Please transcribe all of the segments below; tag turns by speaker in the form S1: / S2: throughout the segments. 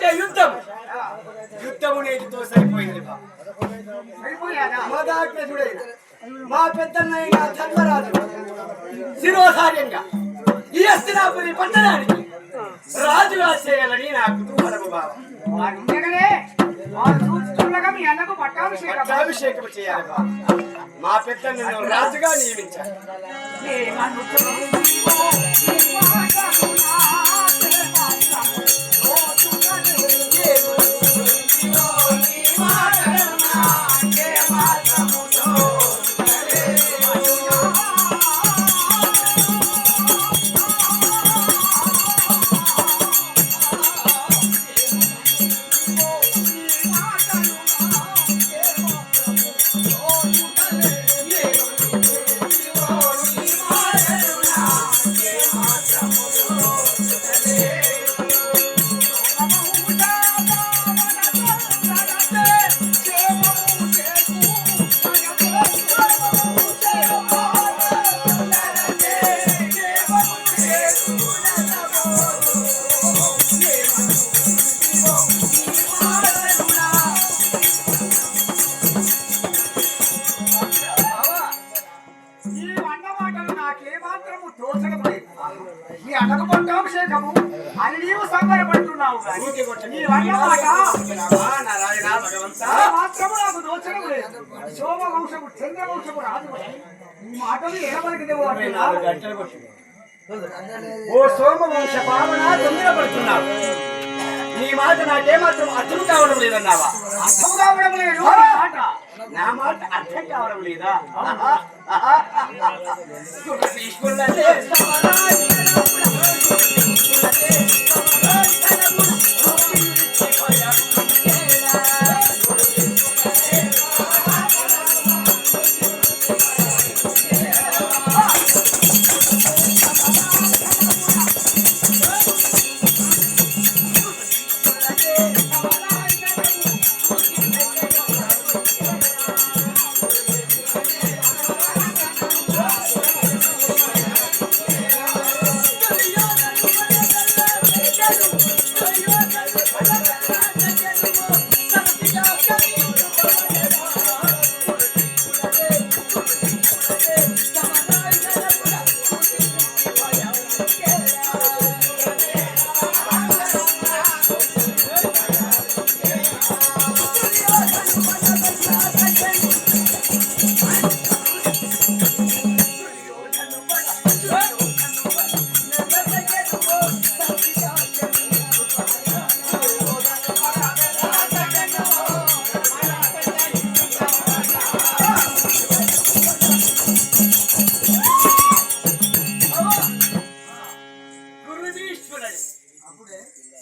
S1: అంటే యుద్ధం. యుద్ధము నేటితో సరిపోయింది. మదాగ్రజుడైన మా పెద్దన్నైన ధర్మరాజు శిరోధార్యంగా ఈ హస్తినాపురి పట్టణానికి రాజుగా చేయాలని నా కుటుంబము భావం. పట్టాభిషేకం చేయాలి. మా పెద్దన్నను రాజుగా నియమించాలి.
S2: అని నీవు సంబరపడుతున్నావు మాత్రము నాకు దోచడం లేదు. శోభవంశము చంద్రవంశము రాదు ఈ మాటలు ఏమనకదేవో.
S1: ఓ సోమవంశ పావన తొందరపడుతున్నావు. నీ మాట నాకేమాత్రం అర్థం కావడం లేదన్నావా?
S2: అర్థం కావడం లేదు.
S1: నా మాట అర్థం కావడం లేదా?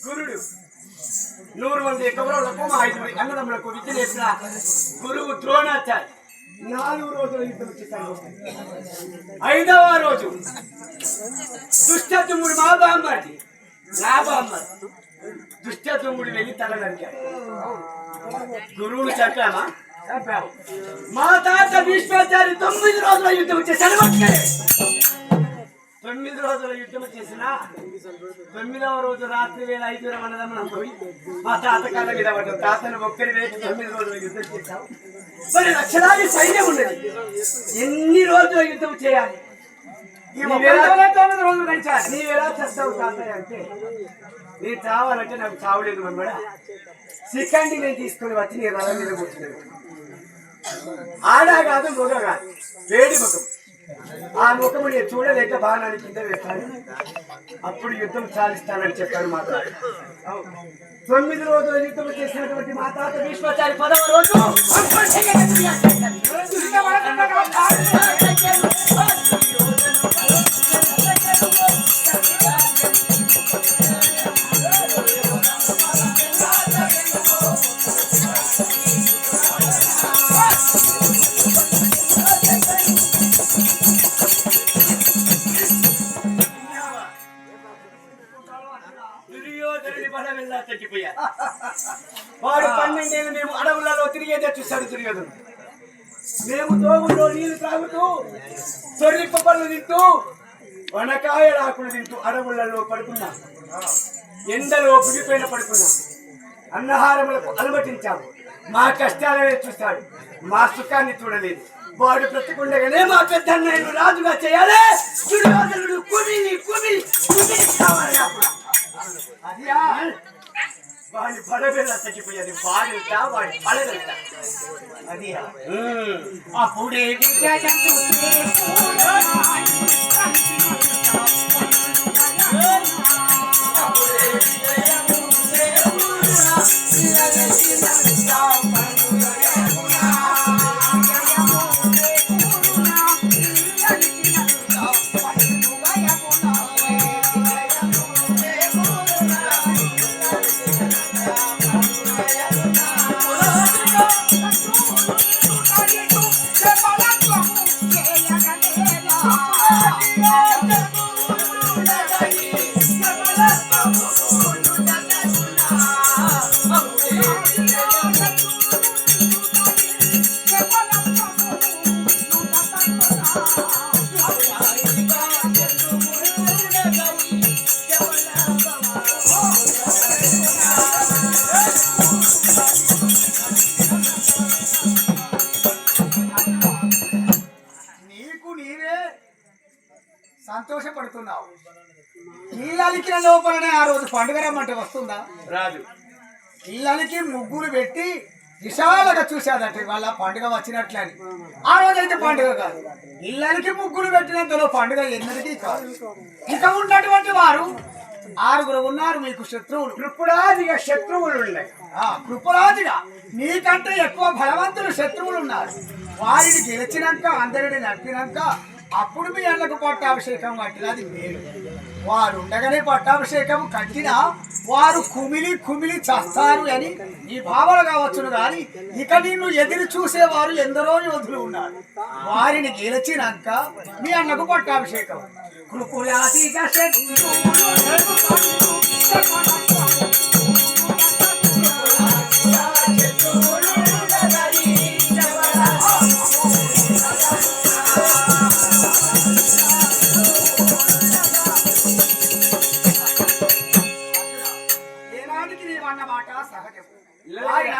S1: గురుడు 100 మంది కౌరవులకు 5 అన్నదమ్ములకు విద్య నేర్పిన గురువు ద్రోణాచార్య 4 రోజులు యుద్ధం చేశారు. 5వ రోజు దుష్టతుమ్ముడు మా బామ్మడి నా బామ్మడి దుష్టతుమ్ముడు వెళ్ళి తల నరికాడు. గురువును చంపామా? చంపాము. మా తాత భీష్మాచార్య 9 రోజుల యుద్ధం చేశాడు. 9 రోజుల యుద్ధం చేసిన 9వ రోజు రాత్రి వేళ 5 అన్నదమ్ములం పోయి మా తాత కాళ్ళ మీద పడ్డాం. తాతను ఒక్కడి వేసి 9 రోజుల యుద్ధం చేశాం. మరి లక్షలాది సైన్యం ఉన్నది. ఎన్ని రోజుల యుద్ధం చేయాలి? 9 రోజులు గడిచాలి. నీవెలా చేస్తావు తాతయ్య అంటే, నీ చావాలంటే నాకు చావలేదు మనబడ. సిక్కండి నేను తీసుకొని వచ్చి నీ రథం మీద కూర్చున్నాను. ఆడా కాదు మొగ కాదు, వేడి ముఖం. ఆ ముఖము నేను చూడలేక బాణాన్ని కింద వేస్తాను. అప్పుడు యుద్ధం సాధిస్తానని చెప్పాను మా తాత. 9 రోజుల యుద్ధం చేసినటువంటి మా తాత భీష్మాచారి 10వ రోజు వాడు 12 ఏళ్ళు మేము అడవులలో తిరిగేదే చూశాడు దుర్యోధను. మేము తోగుల్లో నీళ్లు తాగుతూ తొర్రిప్ప పళ్ళు తింటూ వనకాయ ఆకులు తింటూ అడవులలో పడుకున్నాం. ఎండలో పుడిపోయిన పడుకున్నాం. అన్నహారములకు అలమటించాము. మా కష్టాలనే చూస్తాడు, మా సుఖాన్ని చూడలేదు. వాడు బ్రతికుండగానే మా పెద్ద రాజుగా చేయాలి. దుర్యోధనుడు కుమిలి కుమిలి కుమిలి కావాలి. అదియా వాడి పడబెల్ల తగ్గిపోయాది. వాడంట వాడి పడగంట. అదియా అప్పుడే
S2: సంతోషపడుతున్నావు. ఇళ్ళలికిన లోపలనే ఆ రోజు పండుగ రమ్మంటే వస్తుందా?
S1: రాదు.
S2: ఇళ్ళకి ముగ్గులు పెట్టి విశాలంగా చూసేదట వాళ్ళ పండుగ వచ్చినట్లని. ఆ రోజైతే పండుగ కాదు. ఇళ్ళకి ముగ్గులు పెట్టినంతలో పండుగ ఎన్నటికీ కాదు. ఇక ఉన్నటువంటి వారు 6 ఉన్నారు మీకు శత్రువులు.
S1: కృపురాదిగా శత్రువులు ఉన్నాయి.
S2: కృపురాదిగా నీకంటే ఎక్కువ బలవంతులు శత్రువులు ఉన్నారు. వారిని గెలిచినాక అందరిని నడిపినాక అప్పుడు మీ అన్నకు పట్టాభిషేకం కట్టినది మేలు. వారు ఉండగానే పట్టాభిషేకం కట్టినా వారు కుమిలి కుమిలి చస్తారు అని నీ భావన కావచ్చును. కానీ ఇక నిన్ను ఎదురు చూసేవారు ఎందరో యోధులు ఉన్నారు. వారిని గెలిచినాక మీ అన్నకు పట్టాభిషేకం. కృపురాదిగా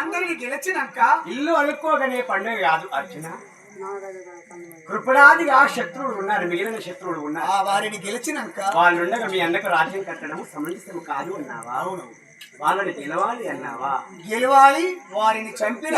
S2: అందరినీ గెలిచినాక
S1: ఇల్లు అలుక్కోగానే పండుగ కాదు అర్జున. కృపణాదిగా శత్రువులు ఉన్నారు, మిగిలిన శత్రువులు ఉన్నారు.
S2: వారిని గెలిచినాక
S1: వాళ్ళుండగా మీ అన్నకు రాజ్యం కట్టడం సమంజసం కాదు అన్నావా? అవును. వాళ్ళని గెలవాలి అన్నావా?
S2: గెలవాలి. వారిని చంపిన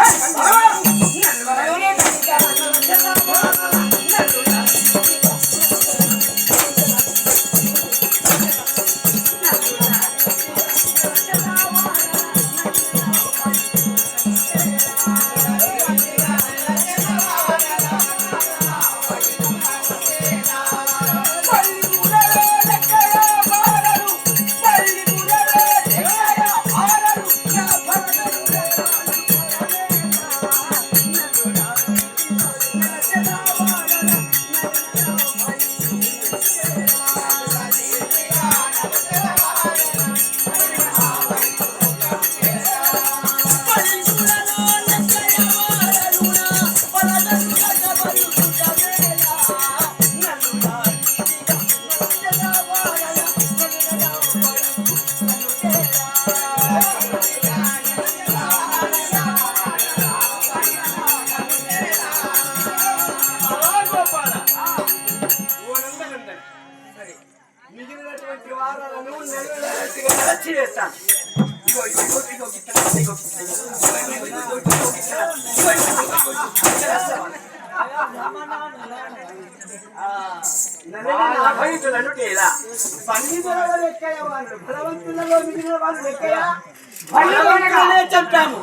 S1: చెప్పాము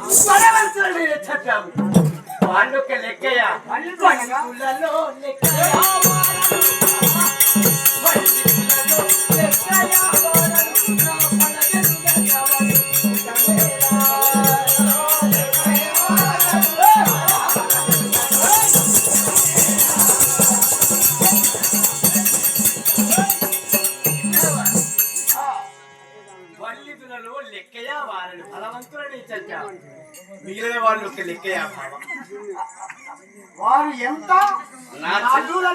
S1: చెప్పాము వాళ్ళొక్క లెక్కయ్యా లెక్కయా వారిని బలవంతులని చెప్పాము. మిగిలిన వాళ్ళు ఒక లెక్కయా
S2: వారు ఎంత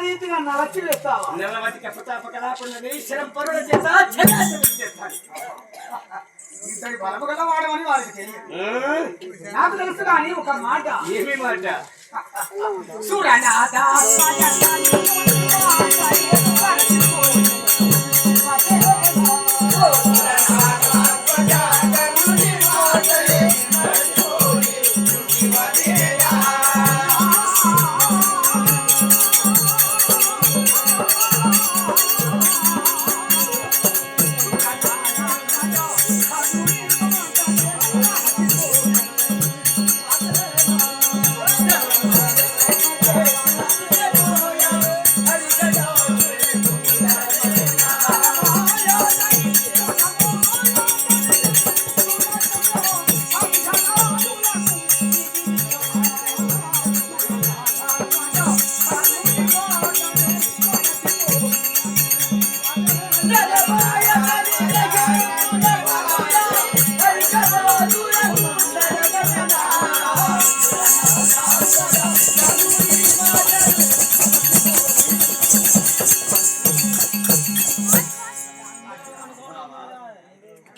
S2: రీతిగా నరచిస్తావా?
S1: నిలవతిక ప్రతాప కళాపుణ్యని శరం పరుల చేత చేస్తాడు.
S2: ఇంతటి బలము గల వాడమని వారికి తెలియదు. నాకు తెలుసు కానీ ఒక మాట.
S1: ఏమి మాట?
S2: చూడనా